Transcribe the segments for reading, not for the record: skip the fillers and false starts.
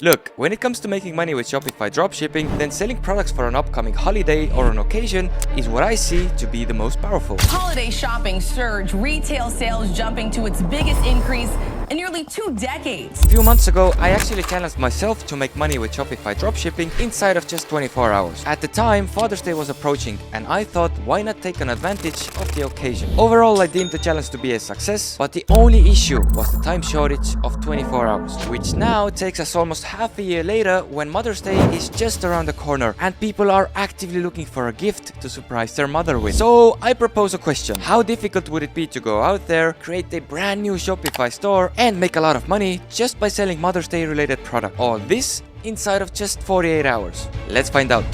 Look, when it comes to making money with Shopify dropshipping, then selling products for an upcoming holiday or an occasion is what I see to be the most powerful. Holiday shopping surge, retail sales jumping to its biggest increase in nearly 2 decades. A few months ago, I actually challenged myself to make money with Shopify dropshipping inside of just 24 hours. At the time, Father's Day was approaching, and I thought, why not take an advantage of the occasion? Overall, I deemed the challenge to be a success, but the only issue was the time shortage of 24 hours, which now takes us almost half a year later when Mother's Day is just around the corner and people are actively looking for a gift to surprise their mother with. So I propose a question. How difficult would it be to go out there, create a brand new Shopify store and make a lot of money just by selling Mother's Day related product? All this inside of just 48 hours. Let's find out.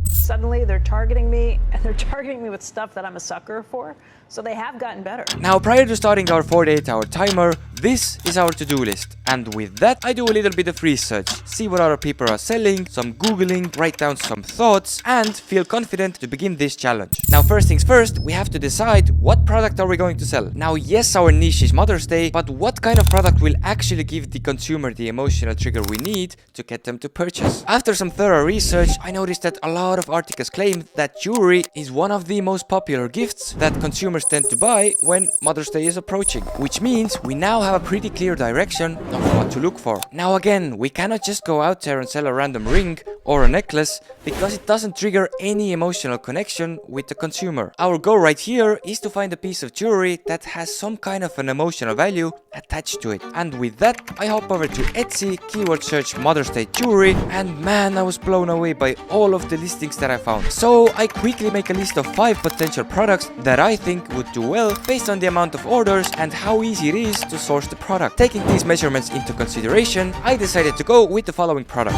Suddenly they're targeting me, and they're targeting me with stuff that I'm a sucker for. So they have gotten better. Now, prior to starting our 48-hour timer, this is our to-do list. And with that, I do a little bit of research, see what other people are selling, some Googling, write down some thoughts, and feel confident to begin this challenge. Now, first things first, we have to decide what product are we going to sell. Now, yes, our niche is Mother's Day, but what kind of product will actually give the consumer the emotional trigger we need to get them to purchase? After some thorough research, I noticed that a lot of articles claim that jewelry is one of the most popular gifts that consumers tend to buy when Mother's Day is approaching, which means we now have a pretty clear direction of what to look for. Now again, we cannot just go out there and sell a random ring or a necklace because it doesn't trigger any emotional connection with the consumer. Our goal right here is to find a piece of jewelry that has some kind of an emotional value attached to it. And with that, I hop over to Etsy, keyword search Mother's Day jewelry, and man, I was blown away by all of the listings that I found. So I quickly make a list of 5 potential products that I think would do well based on the amount of orders and how easy it is to source the product. Taking these measurements into consideration, I decided to go with the following product.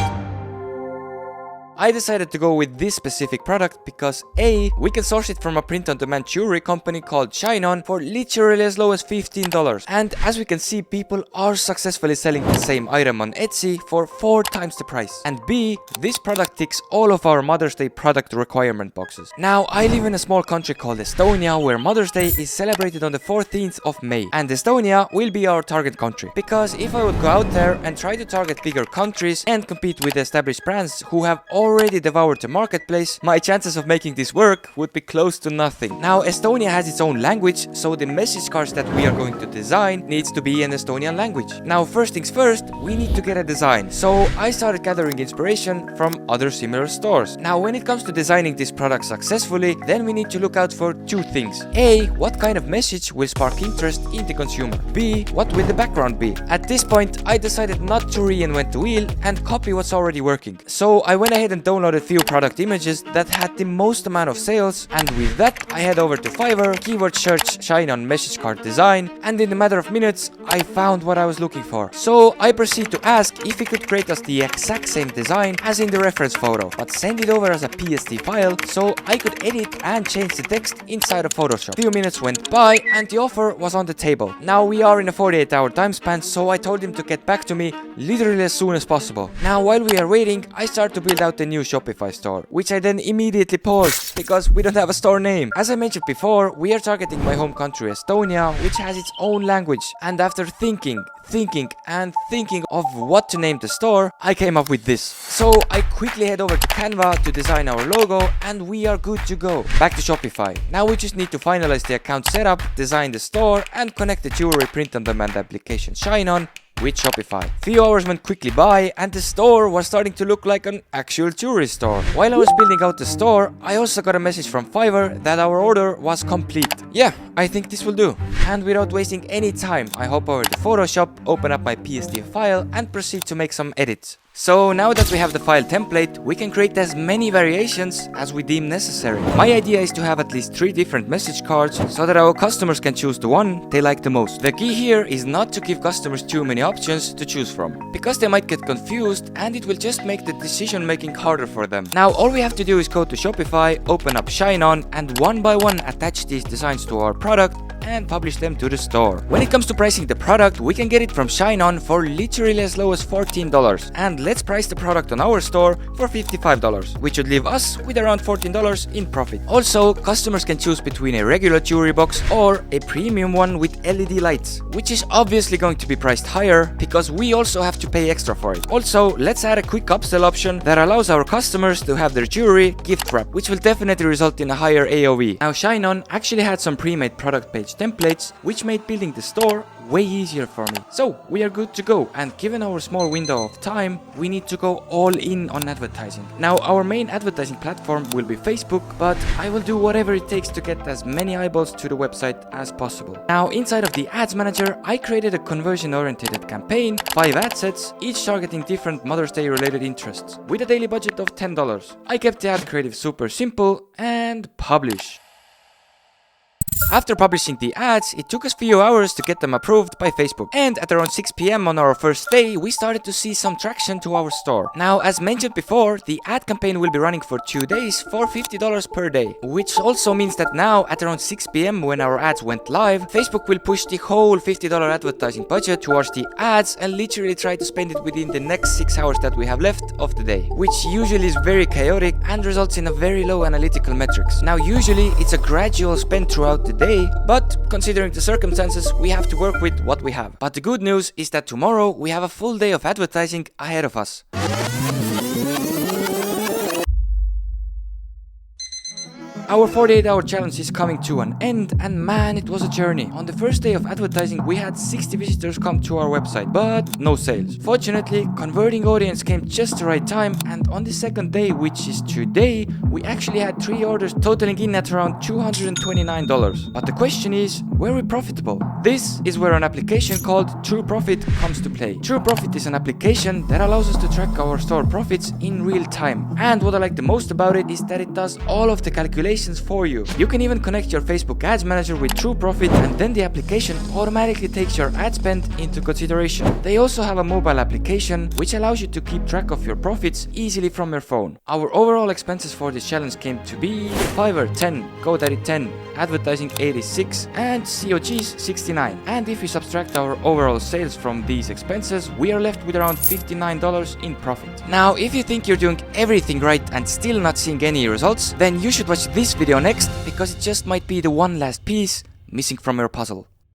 I decided to go with this specific product because A, we can source it from a print-on-demand jewelry company called Shine On for literally as low as $15. And as we can see, people are successfully selling the same item on Etsy for 4 times the price. And B, this product ticks all of our Mother's Day product requirement boxes. Now, I live in a small country called Estonia where Mother's Day is celebrated on the 14th of May. And Estonia will be our target country. Because if I would go out there and try to target bigger countries and compete with established brands who have already devoured the marketplace, my chances of making this work would be close to nothing. Now, Estonia has its own language, so the message cards that we are going to design needs to be in Estonian language. Now, first things first, we need to get a design. So I started gathering inspiration from other similar stores. Now, when it comes to designing this product successfully, then we need to look out for 2 things. A, what kind of message will spark interest in the consumer? B, what will the background be? At this point, I decided not to reinvent the wheel and copy what's already working. So I went ahead and downloaded a few product images that had the most amount of sales, and with that I head over to Fiverr, keyword search Shine On message card design, and in a matter of minutes I found what I was looking for. So I proceed to ask if he could create us the exact same design as in the reference photo, but send it over as a PSD file so I could edit and change the text inside of Photoshop. Few minutes went by and the offer was on the table. Now we are in a 48-hour time span, so I told him to get back to me literally as soon as possible. Now while we are waiting, I start to build out the new Shopify store, which I then immediately paused because we don't have a store name. As I mentioned before, we are targeting my home country Estonia, which has its own language, and after thinking of what to name the store, I came up with this. So I quickly head over to Canva to design our logo and we are good to go. Back to Shopify. Now we just need to finalize the account setup, design the store, and connect the jewelry print-on-demand application Shine On with Shopify. Few hours went quickly by and the store was starting to look like an actual jewelry store. While I was building out the store, I also got a message from Fiverr that our order was complete. Yeah, I think this will do. And without wasting any time, I hop over to Photoshop, open up my PSD file and proceed to make some edits. So now that we have the file template, we can create as many variations as we deem necessary. My idea is to have at least 3 different message cards so that our customers can choose the one they like the most. The key here is not to give customers too many options to choose from, because they might get confused and it will just make the decision making harder for them. Now all we have to do is go to Shopify, open up Shine On, and one by one attach these designs to our product and publish them to the store. When it comes to pricing the product, we can get it from Shine On for literally as low as $14, and let's price the product on our store for $55, which would leave us with around $14 in profit. Also, customers can choose between a regular jewelry box or a premium one with LED lights, which is obviously going to be priced higher because we also have to pay extra for it. Also, let's add a quick upsell option that allows our customers to have their jewelry gift wrap, which will definitely result in a higher AOV. Now, Shine On actually had some pre-made product page templates, which made building the store way easier for me. So we are good to go, and given our small window of time, we need to go all in on advertising. Now, our main advertising platform will be Facebook, but I will do whatever it takes to get as many eyeballs to the website as possible. Now, inside of the ads manager, I created a conversion-oriented campaign, 5 ad sets, each targeting different Mother's Day related interests, with a daily budget of $10. I kept the ad creative super simple and publish. After publishing the ads, it took us a few hours to get them approved by Facebook, and at around 6 PM on our first day, we started to see some traction to our store. Now, as mentioned before, the ad campaign will be running for 2 days for $50 per day, which also means that now at around 6 PM when our ads went live, Facebook will push the whole $50 advertising budget towards the ads and literally try to spend it within the next 6 hours that we have left of the day, which usually is very chaotic and results in a very low analytical metrics. Now, usually it's a gradual spend throughout the day, but considering the circumstances, we have to work with what we have. But the good news is that tomorrow we have a full day of advertising ahead of us. Our 48-hour challenge is coming to an end, and man, it was a journey. On the first day of advertising, we had 60 visitors come to our website, but no sales. Fortunately, converting audience came just the right time, and on the second day, which is today, we actually had 3 orders totaling in at around $229. But the question is, were we profitable? This is where an application called True Profit comes to play. True Profit is an application that allows us to track our store profits in real time. And what I like the most about it is that it does all of the calculations for you. You can even connect your Facebook Ads Manager with True Profit, and then the application automatically takes your ad spend into consideration. They also have a mobile application which allows you to keep track of your profits easily from your phone. Our overall expenses for this challenge came to be Fiverr 10, GoDaddy 10, advertising 86, and COGs 69. And if we subtract our overall sales from these expenses, we are left with around $59 in profit. Now, if you think you're doing everything right and still not seeing any results, then you should watch this video next, because it just might be the one last piece missing from your puzzle.